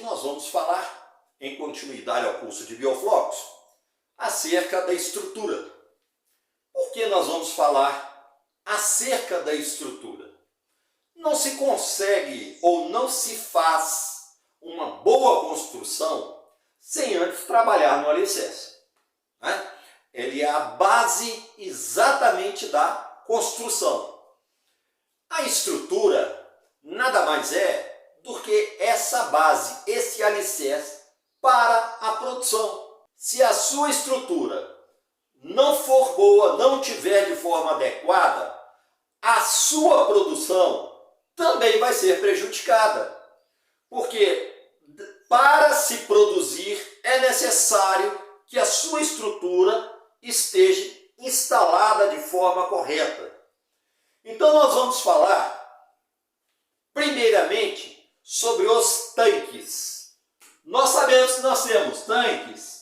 nós vamos falar, em continuidade ao curso de bioflocos, acerca da estrutura. Por que nós vamos falar acerca da estrutura? Não se consegue ou não se faz uma boa construção sem antes trabalhar no alicerce, né? Ele é a base exatamente da construção. A estrutura nada mais é do que essa base, esse alicerce para a produção. Se a sua estrutura não for boa, não tiver de forma adequada, a sua produção também vai ser prejudicada. Porque para se produzir é necessário que a sua estrutura esteja instalada de forma correta. Então nós vamos falar primeiramente sobre os tanques. Nós sabemos que nós temos tanques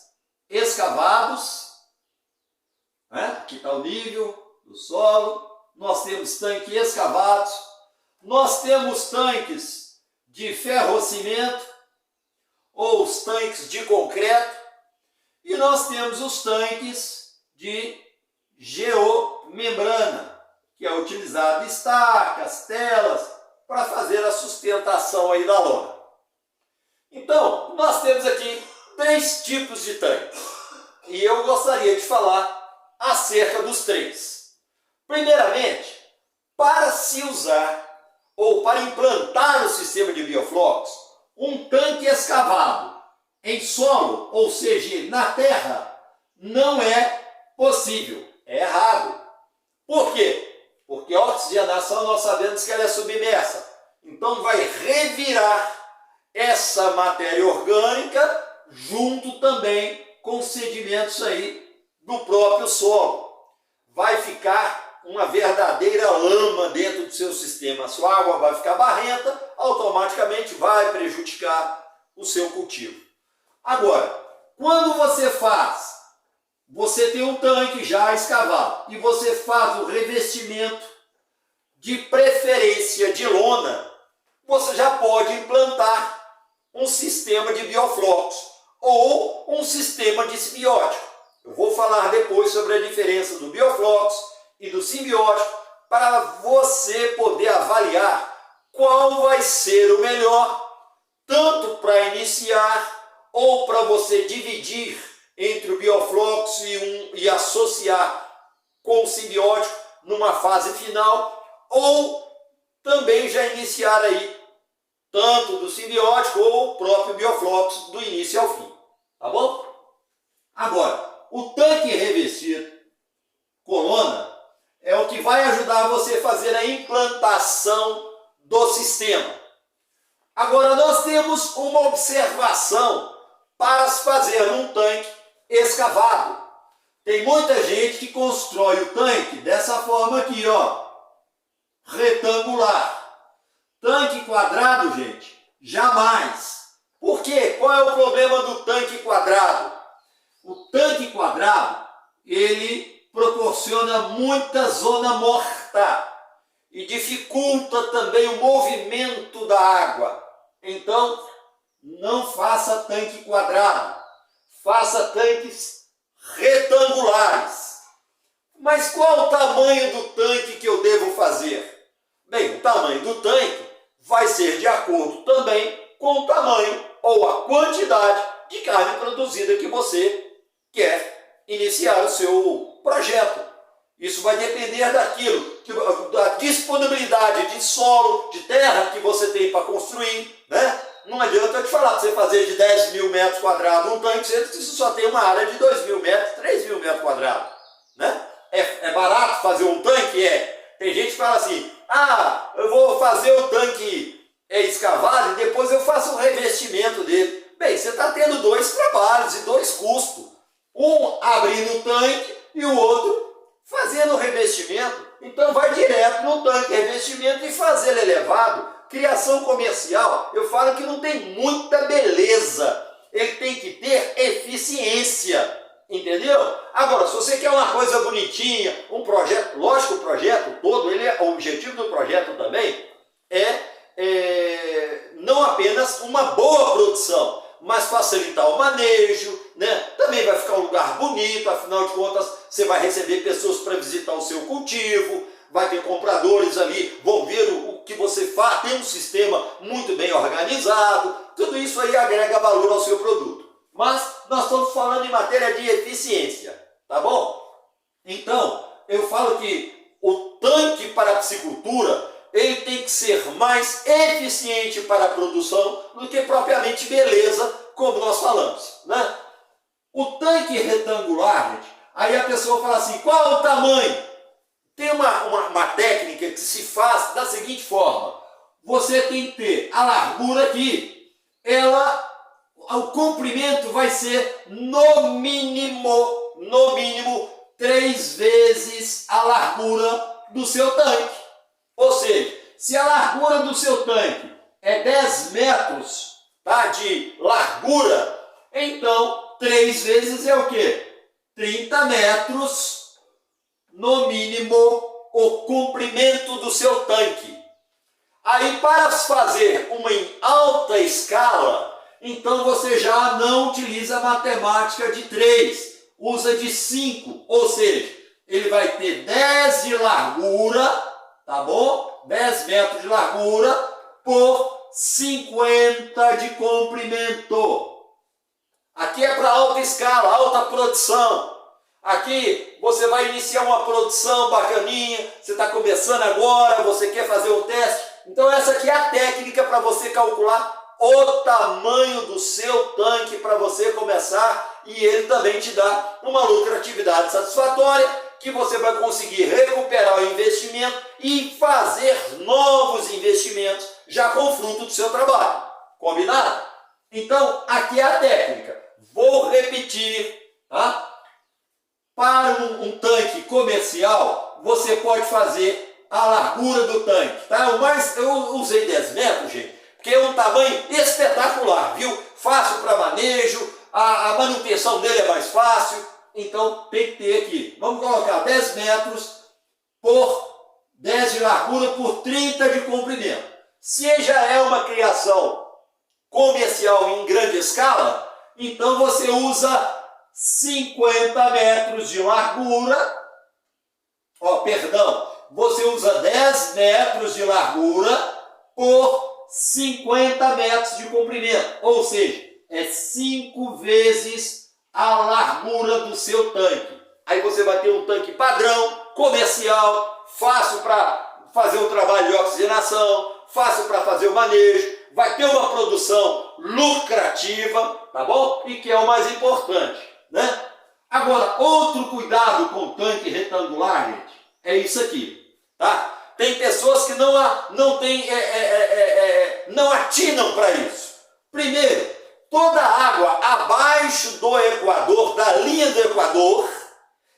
escavados, né? Aqui está o nível do solo. Nós temos tanques escavados, nós temos tanques de ferro-cimento ou os tanques de concreto e nós temos os tanques de geomembrana, que é utilizado estacas, telas, para fazer a sustentação aí da lona. Então, nós temos aqui 3 tipos de tanques e eu gostaria de falar acerca dos 3. Primeiramente, para se usar ou para implantar no sistema de bioflocos um tanque escavado em solo, ou seja, na terra, não é possível, é errado. Por quê? Porque a oxigenação nós sabemos que ela é submersa, então vai revirar essa matéria orgânica junto também com os sedimentos aí do próprio solo. Vai ficar uma verdadeira lama dentro do seu sistema. A sua água vai ficar barrenta, automaticamente vai prejudicar o seu cultivo. Agora, quando você tem um tanque já escavado e você faz o revestimento de preferência de lona, você já pode implantar um sistema de bioflocos ou um sistema de simbiótico. Eu vou falar depois sobre a diferença do bioflocos e do simbiótico para você poder avaliar qual vai ser o melhor, tanto para iniciar ou para você dividir entre o bioflocos e associar com o simbiótico numa fase final, ou também já iniciar aí tanto do simbiótico ou o próprio bioflocos do início ao fim, tá bom? Agora, o tanque revestido com lona é o que vai ajudar você a fazer a implantação do sistema. Agora, nós temos uma observação para se fazer um tanque escavado. Tem muita gente que constrói o tanque dessa forma aqui, ó, retangular. Tanque quadrado, gente, jamais. Por quê? Qual é o problema do tanque quadrado? O tanque quadrado, ele proporciona muita zona morta e dificulta também o movimento da água. Então, não faça tanque quadrado, faça tanques retangulares. Mas qual o tamanho do tanque que eu devo fazer? Bem, o tamanho do tanque vai ser de acordo também com o tamanho ou a quantidade de carne produzida que você quer iniciar o seu projeto. Isso vai depender da disponibilidade de solo, de terra que você tem para construir, né? Não adianta eu te falar, você fazer de 10 mil metros quadrados um tanque, você só tem uma área de 2 mil metros, 3 mil metros quadrados, né? É barato fazer um tanque? É. Tem gente que fala assim, eu vou fazer o tanque escavado e depois eu faço o revestimento dele. Bem, você está tendo 2 trabalhos e 2 custos. Um abrindo o tanque e o outro fazendo o revestimento. Então vai direto no tanque revestimento e fazer ele elevado. Criação comercial, eu falo que não tem muita beleza. Ele tem que ter eficiência. Entendeu? Agora, se você quer uma coisa bonitinha, um projeto, lógico, o projeto todo, o objetivo do projeto também é não não apenas uma boa produção, mas facilitar o manejo, né? Também vai ficar um lugar bonito, afinal de contas você vai receber pessoas para visitar o seu cultivo, vai ter compradores ali, vão ver o que você faz, tem um sistema muito bem organizado, tudo isso aí agrega valor ao seu produto. Mas nós estamos falando em matéria de eficiência, tá bom? Então, eu falo que o tanque para a piscicultura, ele tem que ser mais eficiente para a produção do que propriamente beleza, como nós falamos, né? O tanque retangular, gente, aí a pessoa fala assim, qual é o tamanho? Tem uma técnica que se faz da seguinte forma, você tem que ter a largura aqui, o comprimento vai ser no mínimo 3 vezes a largura do seu tanque. Ou seja, se a largura do seu tanque é 10 metros, tá, de largura, então 3 vezes é o quê? 30 metros, no mínimo, o comprimento do seu tanque. Aí, para fazer uma em alta escala, então você já não utiliza a matemática de 3, usa de 5, ou seja, ele vai ter 10 de largura, tá bom? 10 metros de largura por 50 de comprimento. Aqui é para alta escala, alta produção. Aqui você vai iniciar uma produção bacaninha, você está começando agora, você quer fazer um teste. Então essa aqui é a técnica para você calcular o tamanho do seu tanque para você começar e ele também te dá uma lucratividade satisfatória que você vai conseguir recuperar o investimento e fazer novos investimentos já com o fruto do seu trabalho. Combinado? Então aqui é a técnica. Vou repetir, tá? Para um tanque comercial, você pode fazer a largura do tanque, tá? Eu usei 10 metros, gente, porque é um tamanho espetacular, viu? Fácil para manejo, a manutenção dele é mais fácil, então tem que ter aqui. Vamos colocar 10 metros por 10 de largura por 30 de comprimento. Se já é uma criação comercial em grande escala, então você usa 50 metros de largura, você usa 10 metros de largura por 50 metros de comprimento, ou seja, é 5 vezes a largura do seu tanque. Aí você vai ter um tanque padrão, comercial, fácil para fazer o trabalho de oxigenação, fácil para fazer o manejo, vai ter uma produção lucrativa, tá bom? E que é o mais importante, né? Agora, outro cuidado com o tanque retangular, gente, é isso aqui, tá? Tem pessoas que não atinam para isso. Primeiro, toda a água abaixo do equador, da linha do equador,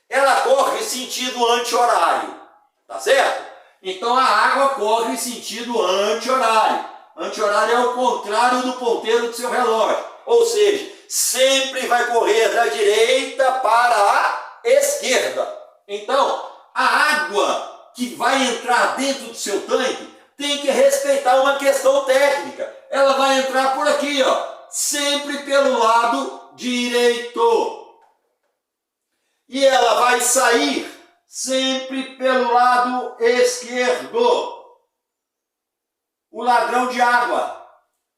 ela corre sentido anti-horário, tá certo? Então a água corre sentido anti-horário. Anti-horário é o contrário do ponteiro do seu relógio, ou seja, sempre vai correr da direita para a esquerda. Então, a água que vai entrar dentro do seu tanque tem que respeitar uma questão técnica. Ela vai entrar por aqui, ó, sempre pelo lado direito. E ela vai sair sempre pelo lado esquerdo. O ladrão de água.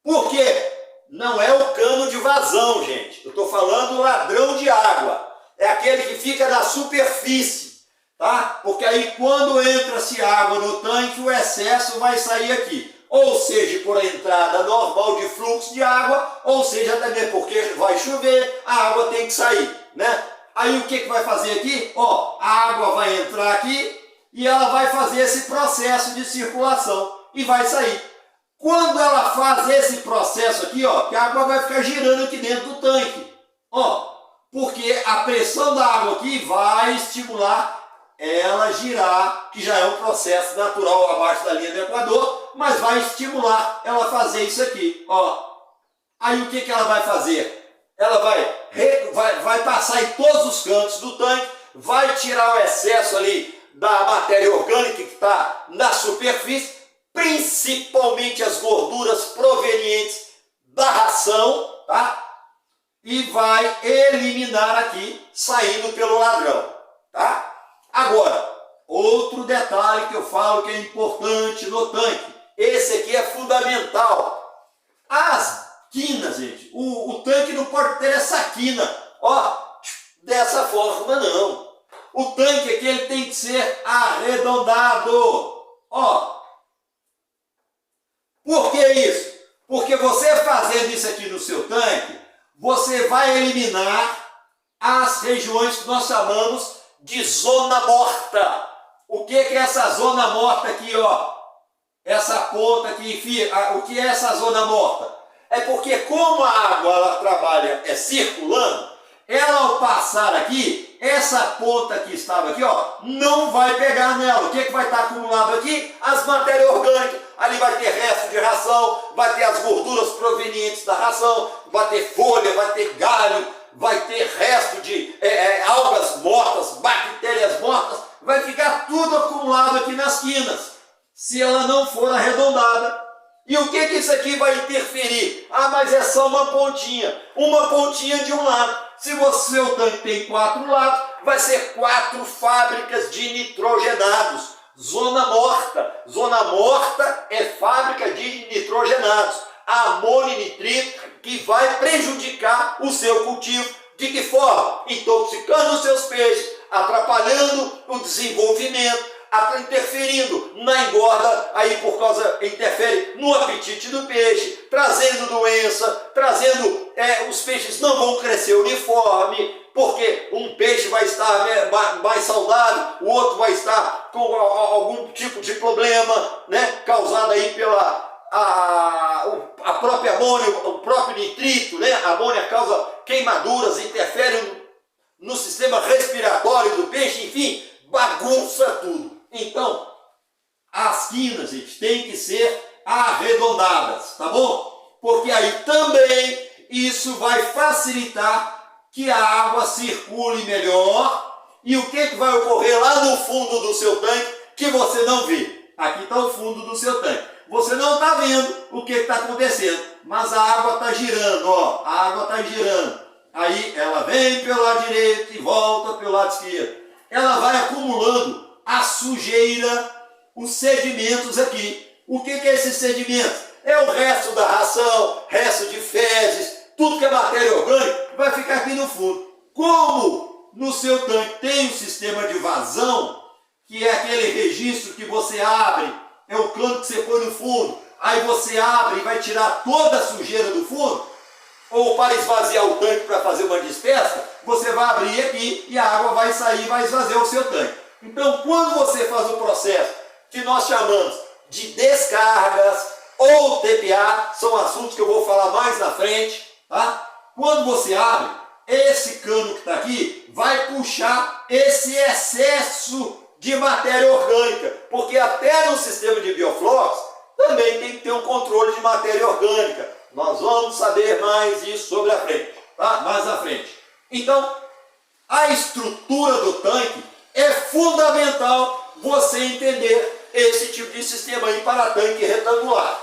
Por quê? Não é o cano de vazão, gente. Eu estou falando ladrão de água. É aquele que fica na superfície, tá? Porque aí quando entra-se água no tanque, o excesso vai sair aqui. Ou seja, por a entrada normal de fluxo de água, ou seja, também porque vai chover, a água tem que sair, né? Aí o que vai fazer aqui? Ó, a água vai entrar aqui e ela vai fazer esse processo de circulação e vai sair. Quando ela faz esse processo aqui, ó, que a água vai ficar girando aqui dentro do tanque, ó, porque a pressão da água aqui vai estimular ela girar, que já é um processo natural abaixo da linha do equador, mas vai estimular ela fazer isso aqui, ó. Aí o que ela vai fazer? Ela vai passar em todos os cantos do tanque, vai tirar o excesso ali da matéria orgânica que está na superfície, principalmente as gorduras provenientes da ração, tá? E vai eliminar aqui, saindo pelo ladrão, tá? Agora, outro detalhe que eu falo que é importante no tanque, esse aqui é fundamental. As quinas, gente, o tanque não pode ter essa quina, ó, dessa forma não. O tanque aqui ele tem que ser arredondado, ó. Por que isso? Porque você fazendo isso aqui no seu tanque, você vai eliminar as regiões que nós chamamos de zona morta. O que é essa zona morta aqui, ó? Essa ponta aqui, enfim, o que é essa zona morta? É porque como a água ela trabalha circulando, ela ao passar aqui, essa ponta que estava aqui, ó, não vai pegar nela. O que vai estar acumulado aqui? As matérias orgânicas. Ali vai ter resto de ração, vai ter as gorduras provenientes da ração, vai ter folha, vai ter galho, vai ter resto de algas mortas, bactérias mortas, vai ficar tudo acumulado aqui nas quinas, se ela não for arredondada. E o que isso aqui vai interferir? Ah, mas é só uma pontinha de um lado. Se o seu tanque tem 4 lados, vai ser 4 fábricas de nitrogenados. Zona morta. Zona morta é fábrica de nitrogenados. Amônio e nitrito que vai prejudicar o seu cultivo. De que forma? Intoxicando os seus peixes, atrapalhando o desenvolvimento, interferindo na engorda, aí por causa, interfere no apetite do peixe, trazendo doença, trazendo, os peixes não vão crescer uniforme, porque um peixe vai estar mais saudável, o outro vai estar com algum tipo de problema, né, causado aí pela a própria amônia, o próprio nitrito, né, a amônia causa queimaduras, interfere no sistema respiratório do peixe, enfim, bagunça tudo. Então, as quinas, gente, tem que ser arredondadas, tá bom? Porque aí também isso vai facilitar que a água circule melhor. E o que vai ocorrer lá no fundo do seu tanque que você não vê? Aqui está o fundo do seu tanque. Você não está vendo o que está acontecendo, mas a água está girando, ó, a água está girando. Aí ela vem pelo lado direito e volta pelo lado esquerdo. Ela vai acumulando a sujeira, os sedimentos aqui. O que é esses sedimentos? É o resto da ração, resto de fezes, tudo que é matéria orgânica vai ficar aqui no fundo. Como no seu tanque tem um sistema de vazão, que é aquele registro que você abre, é o cano que você põe no fundo, aí você abre e vai tirar toda a sujeira do fundo, ou para esvaziar o tanque para fazer uma dispersa, você vai abrir aqui e a água vai sair e vai esvaziar o seu tanque. Então, quando você faz o processo que nós chamamos de descargas ou TPA, são assuntos que eu vou falar mais na frente, tá? Quando você abre, esse cano que está aqui vai puxar esse excesso de matéria orgânica, porque até no sistema de bioflux também tem que ter um controle de matéria orgânica. Nós vamos saber mais isso sobre a frente, tá? Mais à frente. Então, a estrutura do tanque é fundamental você entender esse tipo de sistema aí para tanque retangular.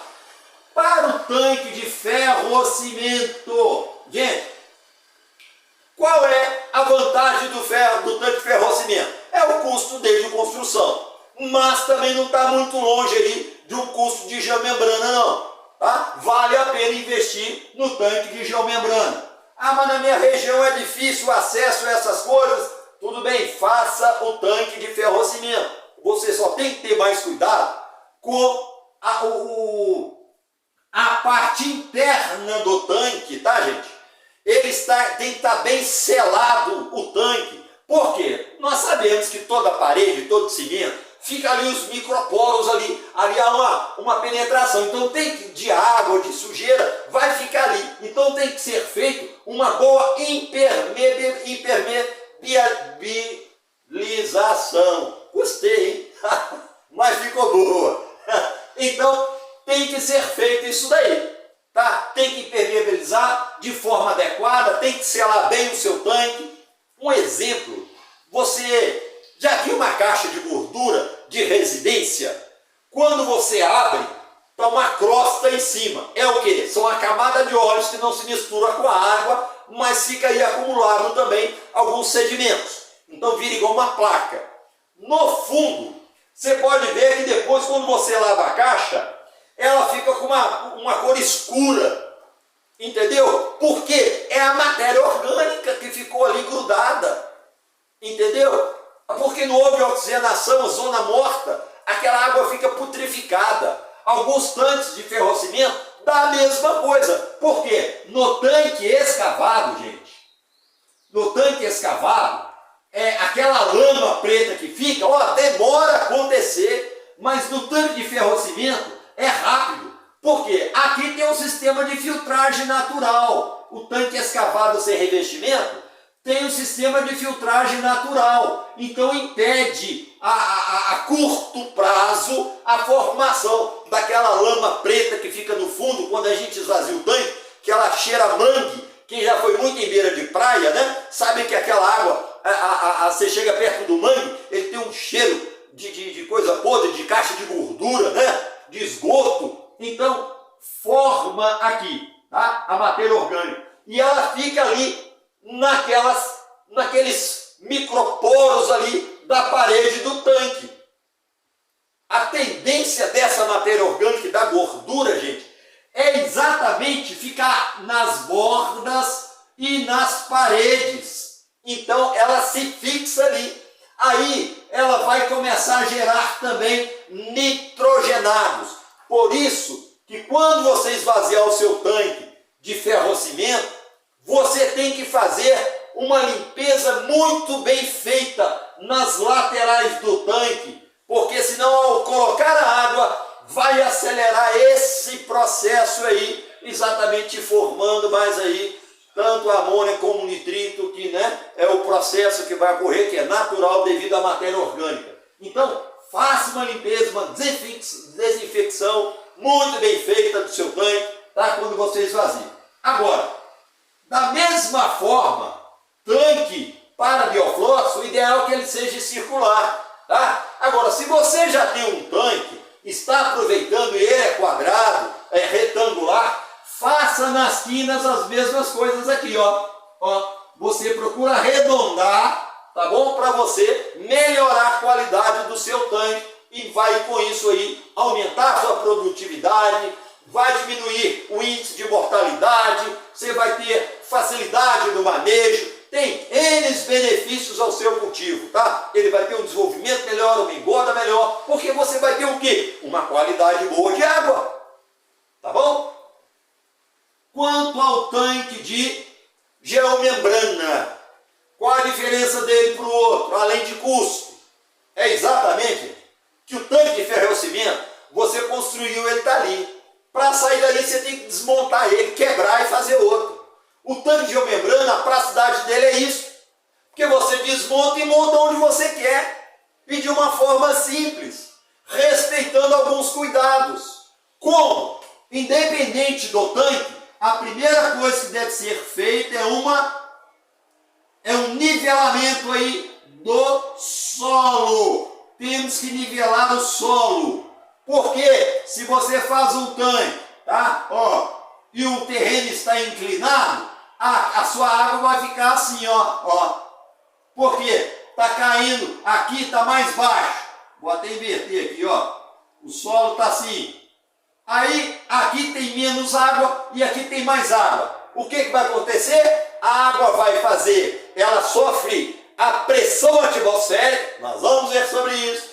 Para o tanque de ferrocimento, gente, qual é a vantagem do tanque de ferrocimento? É o custo dele de construção, mas também não está muito longe aí de um custo de geomembrana não, tá? Vale a pena investir no tanque de geomembrana. Ah, mas na minha região é difícil o acesso a essas coisas. Tudo bem, faça o tanque de ferrocimento. Você só tem que ter mais cuidado com a parte interna do tanque, tá, gente? Tem que estar bem selado o tanque. Por quê? Nós sabemos que toda parede, todo cimento, fica ali os microporos ali há uma penetração. Então tem que, de água, de sujeira, vai ficar ali. Então tem que ser feito uma boa impermeabilização. Gostei, hein? Mas ficou boa. Então tem que ser feito isso daí. Tá? Tem que impermeabilizar de forma adequada, tem que selar bem o seu tanque. Um exemplo, você já viu uma caixa de gordura de residência? quando você abre, está uma crosta em cima. É o quê? São a camada de óleos que não se mistura com a água, mas fica aí acumulado também alguns sedimentos. Então vira igual uma placa. No fundo, você pode ver que depois, quando você lava a caixa, ela fica com uma cor escura. Entendeu? Porque é a matéria orgânica que ficou ali grudada. Entendeu? Porque não houve oxigenação, zona morta, aquela água fica putrificada. Alguns tanques de ferrocimento dá a mesma coisa. Por quê? No tanque escavado, gente, no tanque escavado, aquela lama preta que fica, demora a acontecer, mas no tanque de ferrocimento é rápido. Por quê? Aqui tem um sistema de filtragem natural. O tanque escavado sem revestimento tem um sistema de filtragem natural. Então impede a curto prazo a formação daquela lama preta que fica no fundo quando a gente esvazia o tanque, que ela cheira mangue. Quem já foi muito em beira de praia, né? Sabe que aquela água, você chega perto do mangue, ele tem um cheiro de coisa podre, de caixa de gordura, né? De esgoto. Então, forma aqui, tá? A matéria orgânica. E ela fica ali naqueles microporos ali da parede do tanque. A tendência dessa matéria orgânica e da gordura, gente, é exatamente ficar nas bordas e nas paredes. Então, ela se fixa ali. Aí, ela vai começar a gerar também nitrogenados. Por isso que quando você esvaziar o seu tanque de ferrocimento, você tem que fazer uma limpeza muito bem feita nas laterais do tanque, porque senão ao colocar a água vai acelerar esse processo aí, exatamente formando mais aí tanto amônia como nitrito, que é o processo que vai ocorrer, que é natural devido à matéria orgânica. Então, faça uma limpeza, uma desinfecção muito bem feita do seu tanque, tá? Quando você esvazia. Agora, da mesma forma, tanque para bioflux, o ideal é que ele seja circular, tá? Agora, se você já tem um tanque, está aproveitando e ele é quadrado, é retangular, faça nas quinas as mesmas coisas aqui, ó. Você procura arredondar, tá bom? Para você melhorar a qualidade do seu tanque e vai com isso aí aumentar a sua produtividade, vai diminuir o índice de mortalidade, você vai ter facilidade no manejo, tem N benefícios ao seu cultivo, tá? Ele vai ter um desenvolvimento melhor, uma engorda melhor, porque você vai ter o quê? Uma qualidade boa de água, tá bom? Quanto ao tanque de geomembrana, qual a diferença dele para o outro, além de custo? É exatamente que o tanque de ferrocimento, você construiu, ele está ali. Para sair dali, você tem que desmontar ele, quebrar e fazer outro. O tanque de geomembrana, a praticidade dele é isso. Porque você desmonta e monta onde você quer. E de uma forma simples, respeitando alguns cuidados. Como? Independente do tanque, a primeira coisa que deve ser feita é um nivelamento aí do solo. Temos que nivelar o solo. Porque se você faz um tanque, tá? E o terreno está inclinado, a sua água vai ficar assim, ó. Por quê? Está caindo, aqui está mais baixo. Vou até inverter aqui, ó. O solo está assim. Aí, aqui tem menos água e aqui tem mais água. O que vai acontecer? A água vai fazer, ela sofre a pressão atmosférica, nós vamos ver sobre isso,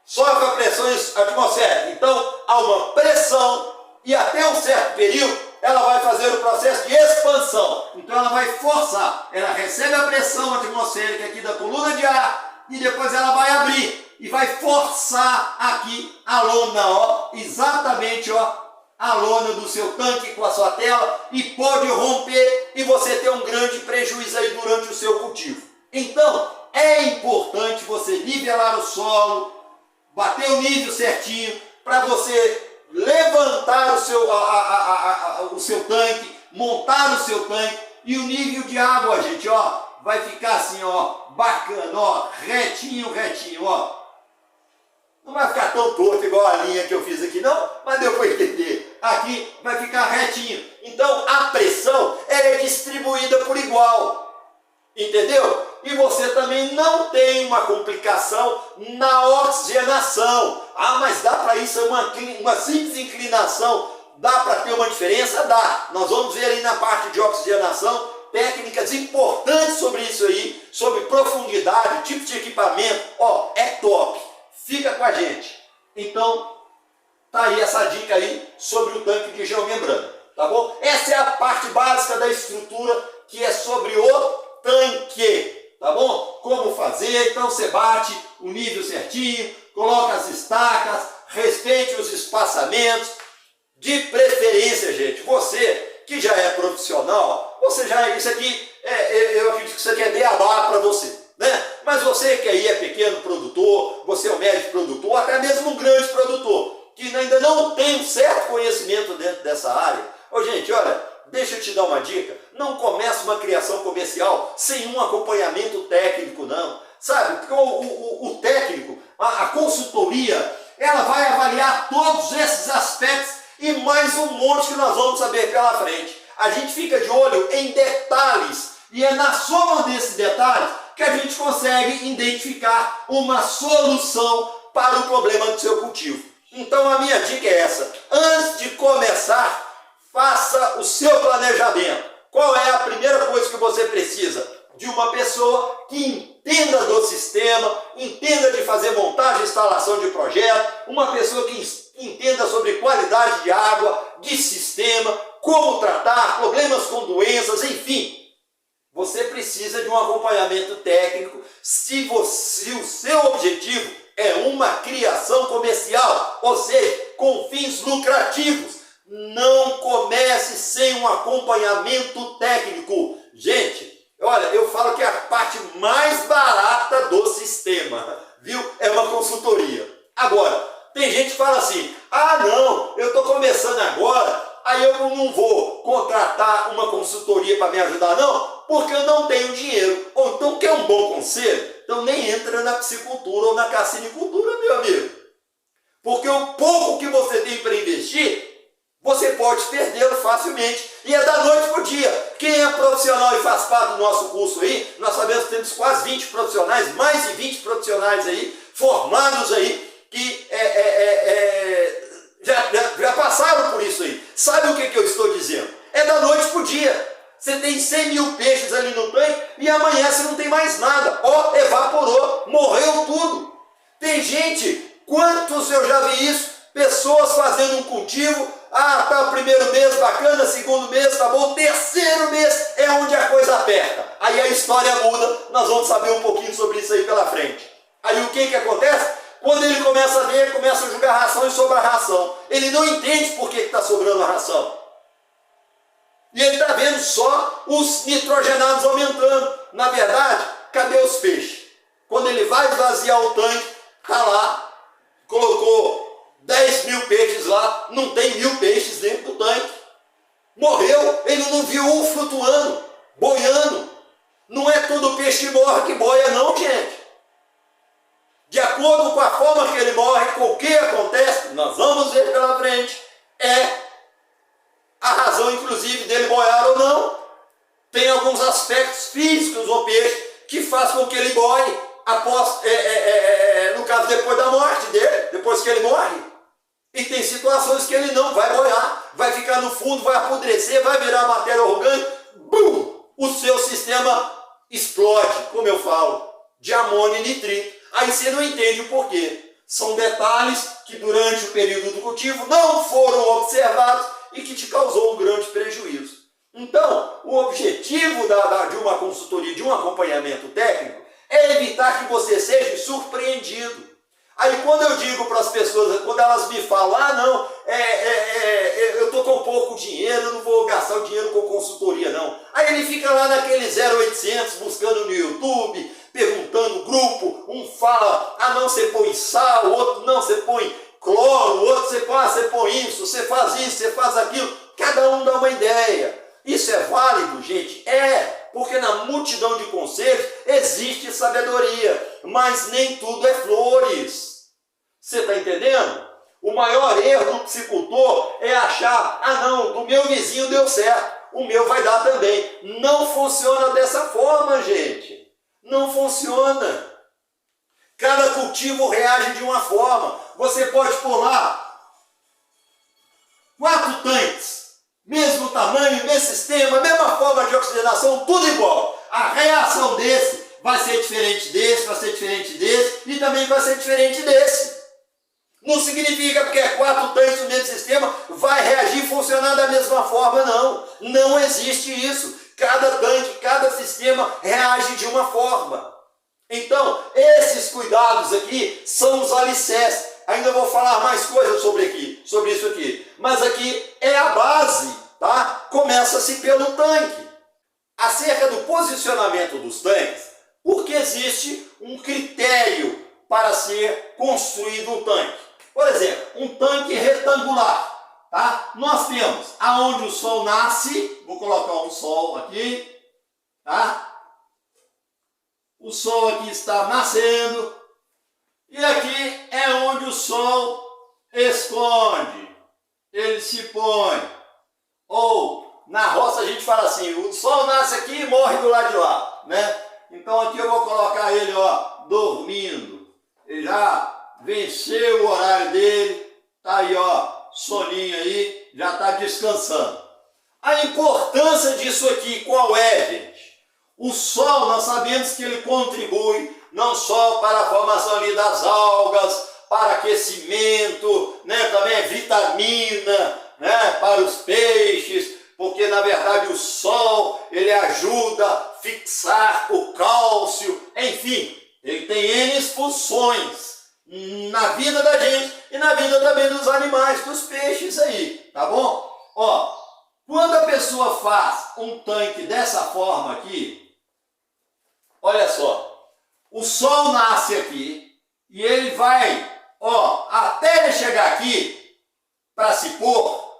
sofre a pressão atmosférica. Então, há uma pressão e até um certo período, ela vai fazer o processo de expansão. Então, ela vai forçar, ela recebe a pressão atmosférica aqui da coluna de ar e depois ela vai abrir. E vai forçar aqui a lona, exatamente, a lona do seu tanque com a sua tela e pode romper e você ter um grande prejuízo aí durante o seu cultivo. Então, é importante você nivelar o solo, bater o nível certinho para você levantar o seu tanque, montar o seu tanque e o nível de água, gente, vai ficar assim, bacana, retinho, Não vai ficar tão torto igual a linha que eu fiz aqui não, mas deu para entender. Aqui vai ficar retinho. Então a pressão é distribuída por igual. Entendeu? E você também não tem uma complicação na oxigenação. Ah, mas dá para isso uma simples inclinação? Dá para ter uma diferença? Dá. Nós vamos ver aí na parte de oxigenação técnicas importantes sobre isso aí, sobre profundidade, tipo de equipamento. Ó, é top. Fica com a gente. Então, tá aí essa dica aí sobre o tanque de geomembrana, tá bom? Essa é a parte básica da estrutura que é sobre o tanque, tá bom? Como fazer, então você bate o nível certinho, coloca as estacas, respeite os espaçamentos, de preferência, gente, você que já é profissional, você já, isso aqui, eu acredito que isso aqui é beabá para você, né? Mas você que aí é pequeno produtor, você é um médio produtor, até mesmo um grande produtor, que ainda não tem um certo conhecimento dentro dessa área, ô gente, olha, deixa eu te dar uma dica, não comece uma criação comercial sem um acompanhamento técnico não, sabe? Porque o técnico, a consultoria, ela vai avaliar todos esses aspectos e mais um monte que nós vamos saber pela frente. A gente fica de olho em detalhes e é na soma desses detalhes que a gente consegue identificar uma solução para o problema do seu cultivo. Então a minha dica é essa, antes de começar, faça o seu planejamento. Qual é a primeira coisa que você precisa? De uma pessoa que entenda do sistema, entenda de fazer montagem e instalação de projeto, uma pessoa que entenda sobre qualidade de água, de sistema, como tratar, problemas com doenças, enfim. Você precisa de um acompanhamento técnico se o seu objetivo é uma criação comercial, ou seja, com fins lucrativos. Não comece sem um acompanhamento técnico. Gente, olha, eu falo que é a parte mais barata do sistema, viu? É uma consultoria. Agora, tem gente que fala assim, ah não, eu estou começando agora, aí eu não vou contratar uma consultoria para me ajudar não, porque eu não tenho dinheiro. Ou então quer um bom conselho? Então nem entra na piscicultura ou na cassinicultura, meu amigo. Porque o pouco que você tem para investir, você pode perdê-lo facilmente. E é da noite para o dia. Quem é profissional e faz parte do nosso curso aí, nós sabemos que temos quase 20 profissionais, mais de 20 profissionais aí, formados aí, que já passaram por isso aí. Sabe o que eu estou dizendo? É da noite para o dia. Você tem 100 mil peixes ali no tanque e amanhã você não tem mais nada. Ó, evaporou, morreu tudo. Tem gente, quantos eu já vi isso? Pessoas fazendo um cultivo, ah, tá o primeiro mês bacana, segundo mês tá bom, terceiro mês é onde a coisa aperta. Aí a história muda, nós vamos saber um pouquinho sobre isso aí pela frente. Aí o que acontece? Quando ele começa a ver, começa a jogar ração e sobra ração. Ele não entende por que está sobrando a ração. E ele está vendo só os nitrogenados aumentando. Na verdade, cadê os peixes? Quando ele vai esvaziar o tanque, está lá, colocou 10 mil peixes lá, não tem 1000 peixes dentro do tanque. Morreu, ele não viu um flutuando, boiando. Não é todo peixe que morre que boia não, gente. De acordo com a forma que ele morre, com o que acontece, nós vamos ver pela frente, é a razão, inclusive, dele boiar ou não. Tem alguns aspectos físicos do peixe que faz com que ele boie após, no caso, depois da morte dele, depois que ele morre. E tem situações que ele não vai boiar, vai ficar no fundo, vai apodrecer, vai virar matéria orgânica, bum, o seu sistema explode, como eu falo, de amônio e nitrito. Aí você não entende o porquê. São detalhes que durante o período do cultivo não foram observados e que te causou um grande prejuízo. Então, o objetivo de uma consultoria, de um acompanhamento técnico, é evitar que você seja surpreendido. Aí quando eu digo para as pessoas, quando elas me falam, ah não, eu estou com pouco dinheiro, eu não vou gastar o dinheiro com consultoria não. Aí ele fica lá naquele 0800 buscando no YouTube, perguntando no grupo, um fala, ah não, você põe sal, o outro não, você põe cloro, o outro você põe isso, você faz isso, você faz aquilo, cada um dá uma ideia. Isso é válido, gente? É, porque na multidão de conselhos existe sabedoria, mas nem tudo é flores. Você está entendendo? O maior erro do psicultor é achar, ah não, do meu vizinho deu certo, o meu vai dar também. Não funciona dessa forma, gente. Não funciona. Cada cultivo reage de uma forma. Você pode pôr lá 4 tanques, mesmo tamanho, mesmo sistema, mesma forma de oxigenação, tudo igual. A reação desse vai ser diferente desse, vai ser diferente desse e também vai ser diferente desse. Não significa porque é 4 tanques no mesmo sistema vai reagir e funcionar da mesma forma, não. Não existe isso. Cada tanque, cada sistema reage de uma forma. Então, esses cuidados aqui são os alicerces. Ainda vou falar mais coisas sobre isso aqui. Mas aqui é a base, tá? Começa-se pelo tanque. Acerca do posicionamento dos tanques, porque existe um critério para ser construído um tanque. Por exemplo, um tanque retangular, tá? Nós temos aonde o sol nasce, vou colocar um sol aqui, tá? O sol aqui está nascendo e aqui é onde o sol esconde, ele se põe. Ou na roça a gente fala assim, o sol nasce aqui e morre do lado de lá, né? Então aqui eu vou colocar ele, ó, dormindo. Ele já venceu o horário dele, tá aí, ó, soninho aí, já está descansando. A importância disso aqui qual é, gente? O sol, nós sabemos que ele contribui não só para a formação ali das algas, para aquecimento, né, também é vitamina, né, para os peixes, porque na verdade o sol ele ajuda a fixar o cálcio, enfim, ele tem N funções na vida da gente e na vida também dos animais, dos peixes aí, tá bom? Ó, quando a pessoa faz um tanque dessa forma aqui, olha só, o sol nasce aqui e ele vai, ó, até ele chegar aqui para se pôr,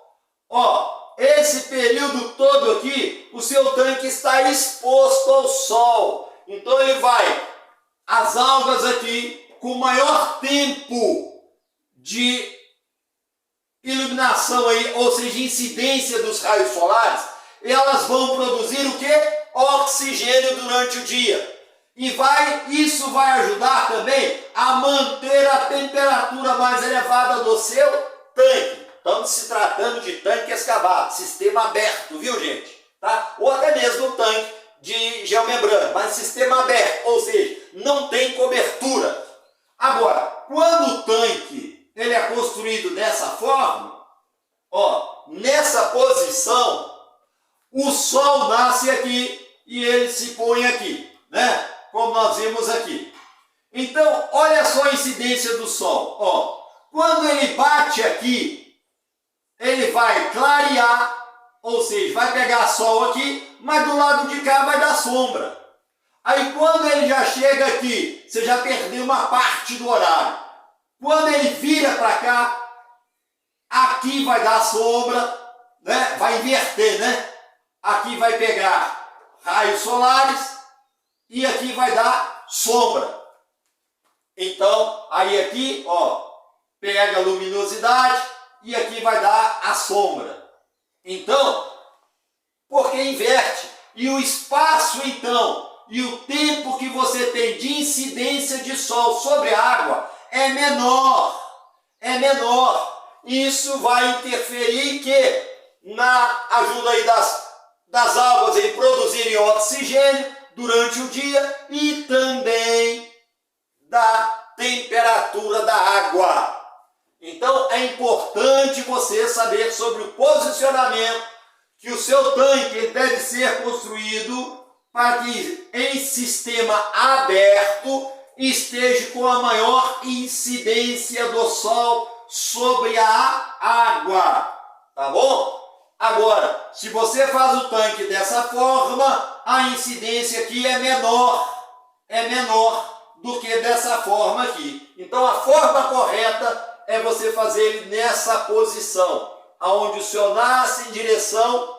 ó, esse período todo aqui, o seu tanque está exposto ao sol. Então ele vai, as algas aqui, com maior tempo de iluminação aí, ou seja, incidência dos raios solares, elas vão produzir o quê? Oxigênio durante o dia. E isso vai ajudar também a manter a temperatura mais elevada do seu tanque. Estamos se tratando de tanque escavado, sistema aberto, viu gente? Tá? Ou até mesmo tanque de geomembrana, mas sistema aberto, ou seja, não tem cobertura. Agora, quando o tanque ele é construído dessa forma, ó, nessa posição, o sol nasce aqui e ele se põe aqui, né? Como nós vimos aqui. Então, olha só a incidência do sol. Ó, quando ele bate aqui, ele vai clarear, ou seja, vai pegar sol aqui, mas do lado de cá vai dar sombra. Aí quando ele já chega aqui, você já perdeu uma parte do horário. Quando ele vira para cá, aqui vai dar sombra, né? Vai inverter, né? Aqui vai pegar raios solares e aqui vai dar sombra. Então, aí aqui, ó, pega a luminosidade e aqui vai dar a sombra. Então, porque inverte. E o espaço, então, e o tempo que você tem de incidência de sol sobre a água é menor. É menor. Isso vai interferir na ajuda aí das algas em produzirem oxigênio durante o dia e também da temperatura da água. Então é importante você saber sobre o posicionamento que o seu tanque deve ser construído para que em sistema aberto esteja com a maior incidência do sol sobre a água, tá bom? Agora, se você faz o tanque dessa forma, a incidência aqui é menor do que dessa forma aqui. Então a forma correta é você fazer ele nessa posição, aonde o sol nasce em direção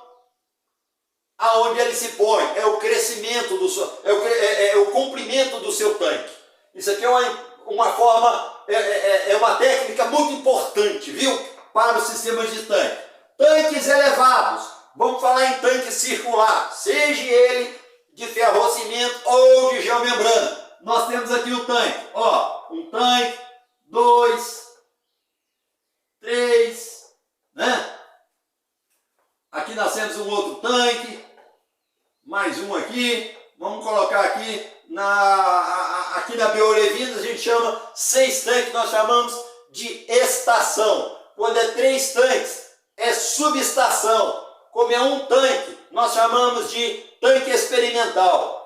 aonde ele se põe, é o crescimento do seu, é o comprimento do seu tanque. Isso aqui é uma forma é uma técnica muito importante, viu? Para os sistemas de tanque. Tanques elevados, vamos falar em tanque circular, seja ele de ferrocimento ou de geomembrana. Nós temos aqui o tanque, ó, um tanque, 2, 3, né? Aqui nós temos um outro tanque, mais um aqui, vamos colocar aqui aqui na Biolevina, a gente chama 6 tanques, nós chamamos de estação. Quando é 3 tanques, é subestação. Como é um tanque, nós chamamos de tanque experimental.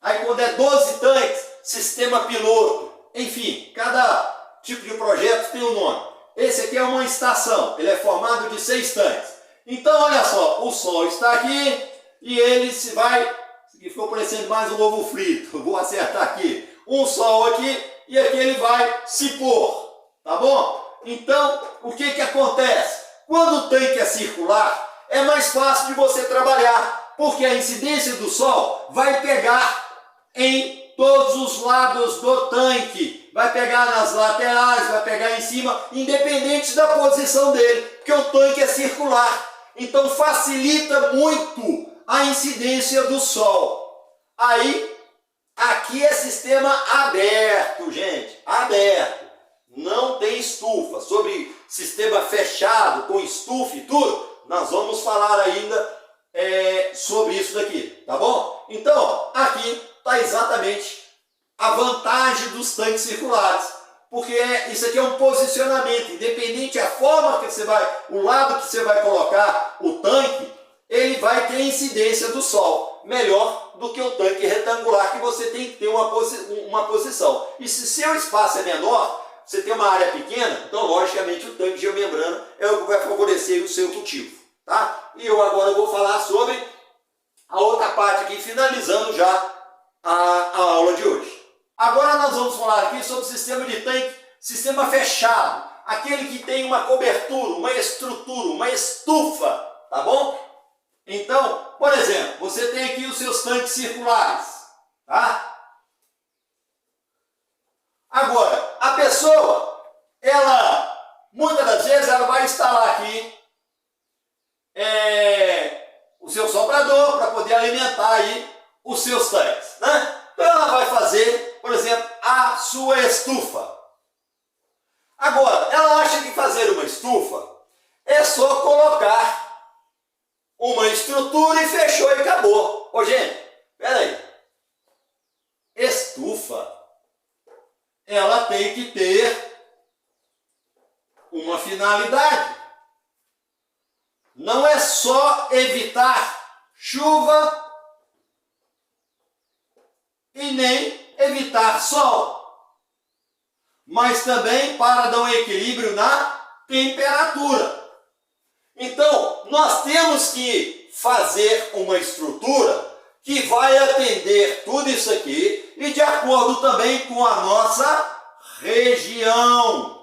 Aí quando é 12 tanques, sistema piloto. Enfim, cada tipo de projeto tem um nome. Esse aqui é uma estação, ele é formado de 6 tanques. Então olha só, o Sol está aqui e ele se vai, aqui ficou parecendo mais um ovo frito, vou acertar aqui. Um Sol aqui e aqui ele vai se pôr, tá bom? Então, o que que acontece? Quando o tanque é circular, é mais fácil de você trabalhar, porque a incidência do Sol vai pegar em todos os lados do tanque, vai pegar nas laterais, vai pegar em cima, independente da posição dele, porque o tanque é circular. Então facilita muito a incidência do Sol. Aí, aqui é sistema aberto, gente, aberto. Não tem estufa. Sobre sistema fechado, com estufa e tudo, nós vamos falar ainda sobre isso daqui, tá bom? Então, aqui está exatamente a vantagem dos tanques circulares, porque isso aqui é um posicionamento, independente da forma que você vai, o lado que você vai colocar o tanque, ele vai ter incidência do Sol, melhor do que o tanque retangular, que você tem que ter uma posição. E se seu espaço é menor, você tem uma área pequena, então logicamente o tanque de geomembrana é o que vai favorecer o seu cultivo, tá? E eu agora vou falar sobre a outra parte aqui, finalizando já a aula de hoje. Agora nós vamos falar aqui sobre o sistema de tanque, sistema fechado, aquele que tem uma cobertura, uma estrutura, uma estufa, tá bom? Então, por exemplo, você tem aqui os seus tanques circulares, tá? Agora, a pessoa, muitas das vezes, ela vai instalar aqui o seu soprador para poder alimentar aí os seus tanques, né? Então ela vai fazer, por exemplo, a sua estufa. Agora, ela acha que fazer uma estufa é só colocar uma estrutura e fechou e acabou. Ô gente, peraí. Estufa, ela tem que ter uma finalidade. Não é só evitar chuva e nem evitar sol, mas também para dar um equilíbrio na temperatura. Então, nós temos que fazer uma estrutura que vai atender tudo isso aqui e de acordo também com a nossa região.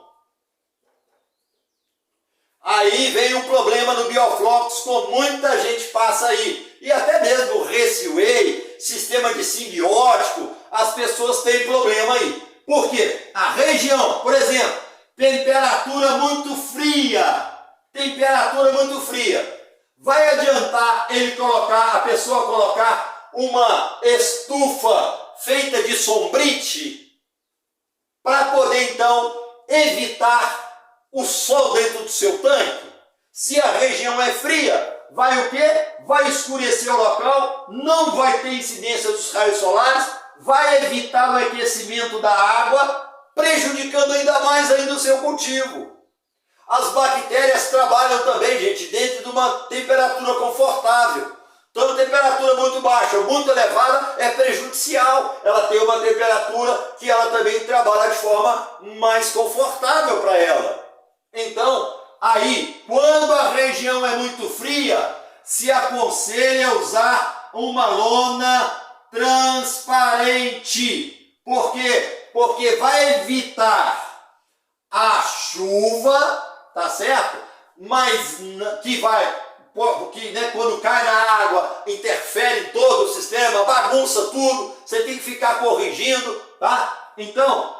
Aí vem um problema no bioflux, como muita gente passa aí. E até mesmo o Raceway, sistema de simbiótico, as pessoas têm problema aí. Por quê? A região, por exemplo, temperatura muito fria. Temperatura muito fria. Vai adiantar a pessoa colocar uma estufa feita de sombrite para poder então evitar o sol dentro do seu tanque? Se a região é fria, vai o quê? Vai escurecer o local, não vai ter incidência dos raios solares, vai evitar o aquecimento da água, prejudicando ainda mais o seu cultivo. As bactérias trabalham também, gente, dentro de uma temperatura confortável. Então, temperatura muito baixa ou muito elevada é prejudicial. Ela tem uma temperatura que ela também trabalha de forma mais confortável para ela. Então, aí, quando a região é muito fria, se aconselha usar uma lona transparente. Por quê? Porque vai evitar a chuva, tá certo? Mas quando cai na água, interfere em todo o sistema, bagunça tudo, você tem que ficar corrigindo, tá? Então,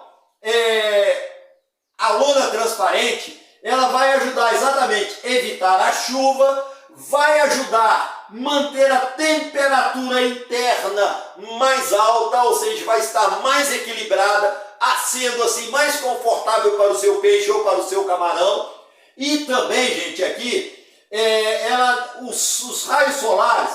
a lona transparente, ela vai ajudar exatamente a evitar a chuva, vai ajudar a manter a temperatura interna mais alta, ou seja, vai estar mais equilibrada, sendo assim mais confortável para o seu peixe ou para o seu camarão. E também, gente, aqui, os raios solares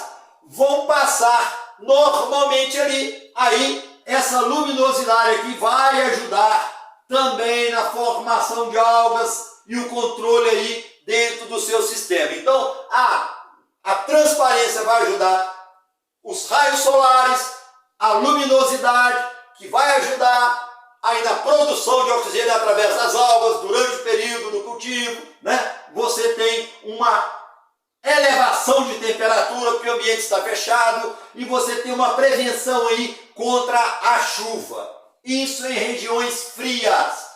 vão passar normalmente ali. Aí, essa luminosidade aqui vai ajudar também na formação de algas e o controle aí dentro do seu sistema. Então, a transparência vai ajudar os raios solares, a luminosidade, que vai ajudar aí na produção de oxigênio através das algas durante o período do cultivo, né? Você tem uma elevação de temperatura porque o ambiente está fechado e você tem uma prevenção aí contra a chuva. Isso em regiões frias.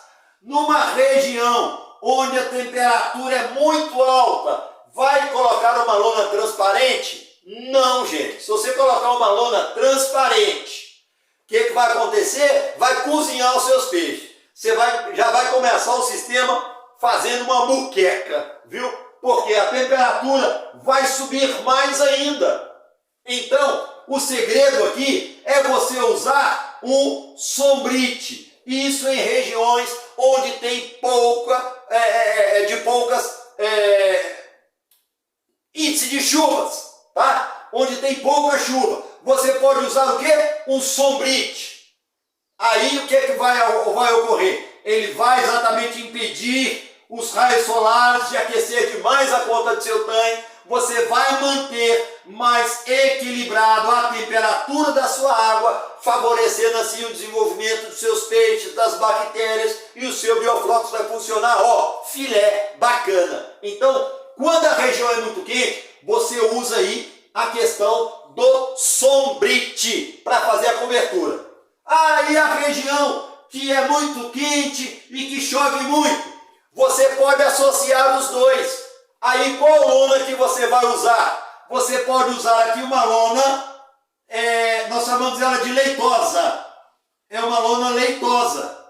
Numa região onde a temperatura é muito alta, vai colocar uma lona transparente? Não, gente. Se você colocar uma lona transparente, o que vai acontecer? Vai cozinhar os seus peixes. Você já vai começar o sistema fazendo uma muqueca, viu? Porque a temperatura vai subir mais ainda. Então, o segredo aqui é você usar um sombrite. Isso em regiões onde tem poucas índice de chuvas, tá? Onde tem pouca chuva. Você pode usar o quê? Um sombrite. Aí o que vai ocorrer? Ele vai exatamente impedir os raios solares de aquecer demais a conta do seu tanque. Você vai manter mais equilibrado a temperatura da sua água, favorecendo assim o desenvolvimento dos seus peixes, das bactérias, e o seu bioflux vai funcionar, ó, filé, bacana. Então, quando a região é muito quente, você usa aí a questão do sombrite para fazer a cobertura. Aí a região que é muito quente e que chove muito, você pode associar os dois. Aí qual lona que você vai usar? Você pode usar aqui uma lona, nós chamamos ela de leitosa. É uma lona leitosa,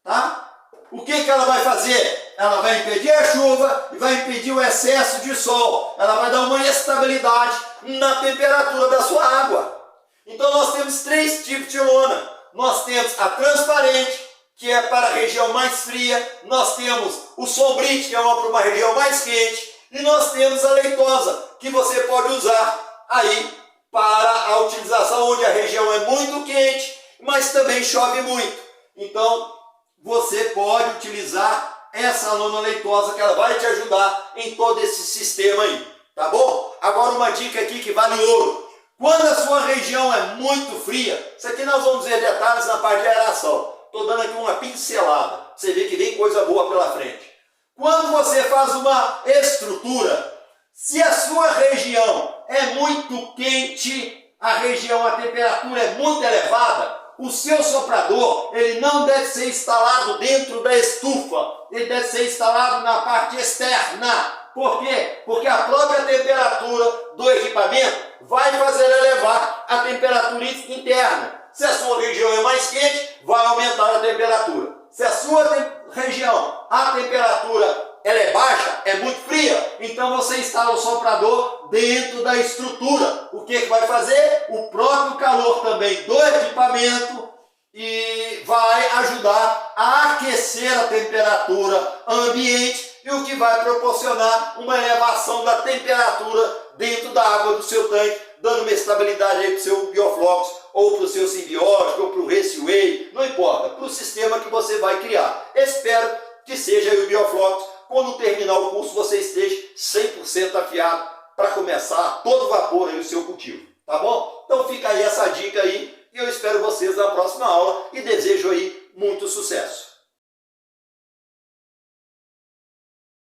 tá? O que ela vai fazer? Ela vai impedir a chuva e vai impedir o excesso de sol. Ela vai dar uma estabilidade na temperatura da sua água. Então nós temos três tipos de lona. Nós temos a transparente, que é para a região mais fria. Nós temos o sombrite, que é para uma região mais quente. E nós temos a leitosa, que você pode usar aí para a utilização onde a região é muito quente, mas também chove muito. Então, você pode utilizar essa lona leitosa, que ela vai te ajudar em todo esse sistema aí, tá bom? Agora uma dica aqui que vale ouro. Quando a sua região é muito fria, isso aqui nós vamos ver detalhes na parte de aeração. Estou dando aqui uma pincelada, você vê que vem coisa boa pela frente. Quando você faz uma estrutura, se a sua região é muito quente, a temperatura é muito elevada, o seu soprador, ele não deve ser instalado dentro da estufa, ele deve ser instalado na parte externa. Por quê? Porque a própria temperatura do equipamento vai fazer elevar a temperatura interna. Se a sua região é mais quente, vai aumentar a temperatura. Se a sua região, a temperatura ela é baixa, é muito fria, então você instala o soprador dentro da estrutura. O que vai fazer? O próprio calor também do equipamento e vai ajudar a aquecer a temperatura ambiente, e o que vai proporcionar uma elevação da temperatura dentro da água do seu tanque, dando uma estabilidade aí para o seu bioflux, ou para o seu simbiótico, ou para o Raceway, não importa, para o sistema que você vai criar. Espero que seja aí o bioflux, quando terminar o curso você esteja 100% afiado para começar a todo vapor aí o seu cultivo, tá bom? Então fica aí essa dica aí, e eu espero vocês na próxima aula e desejo aí muito sucesso.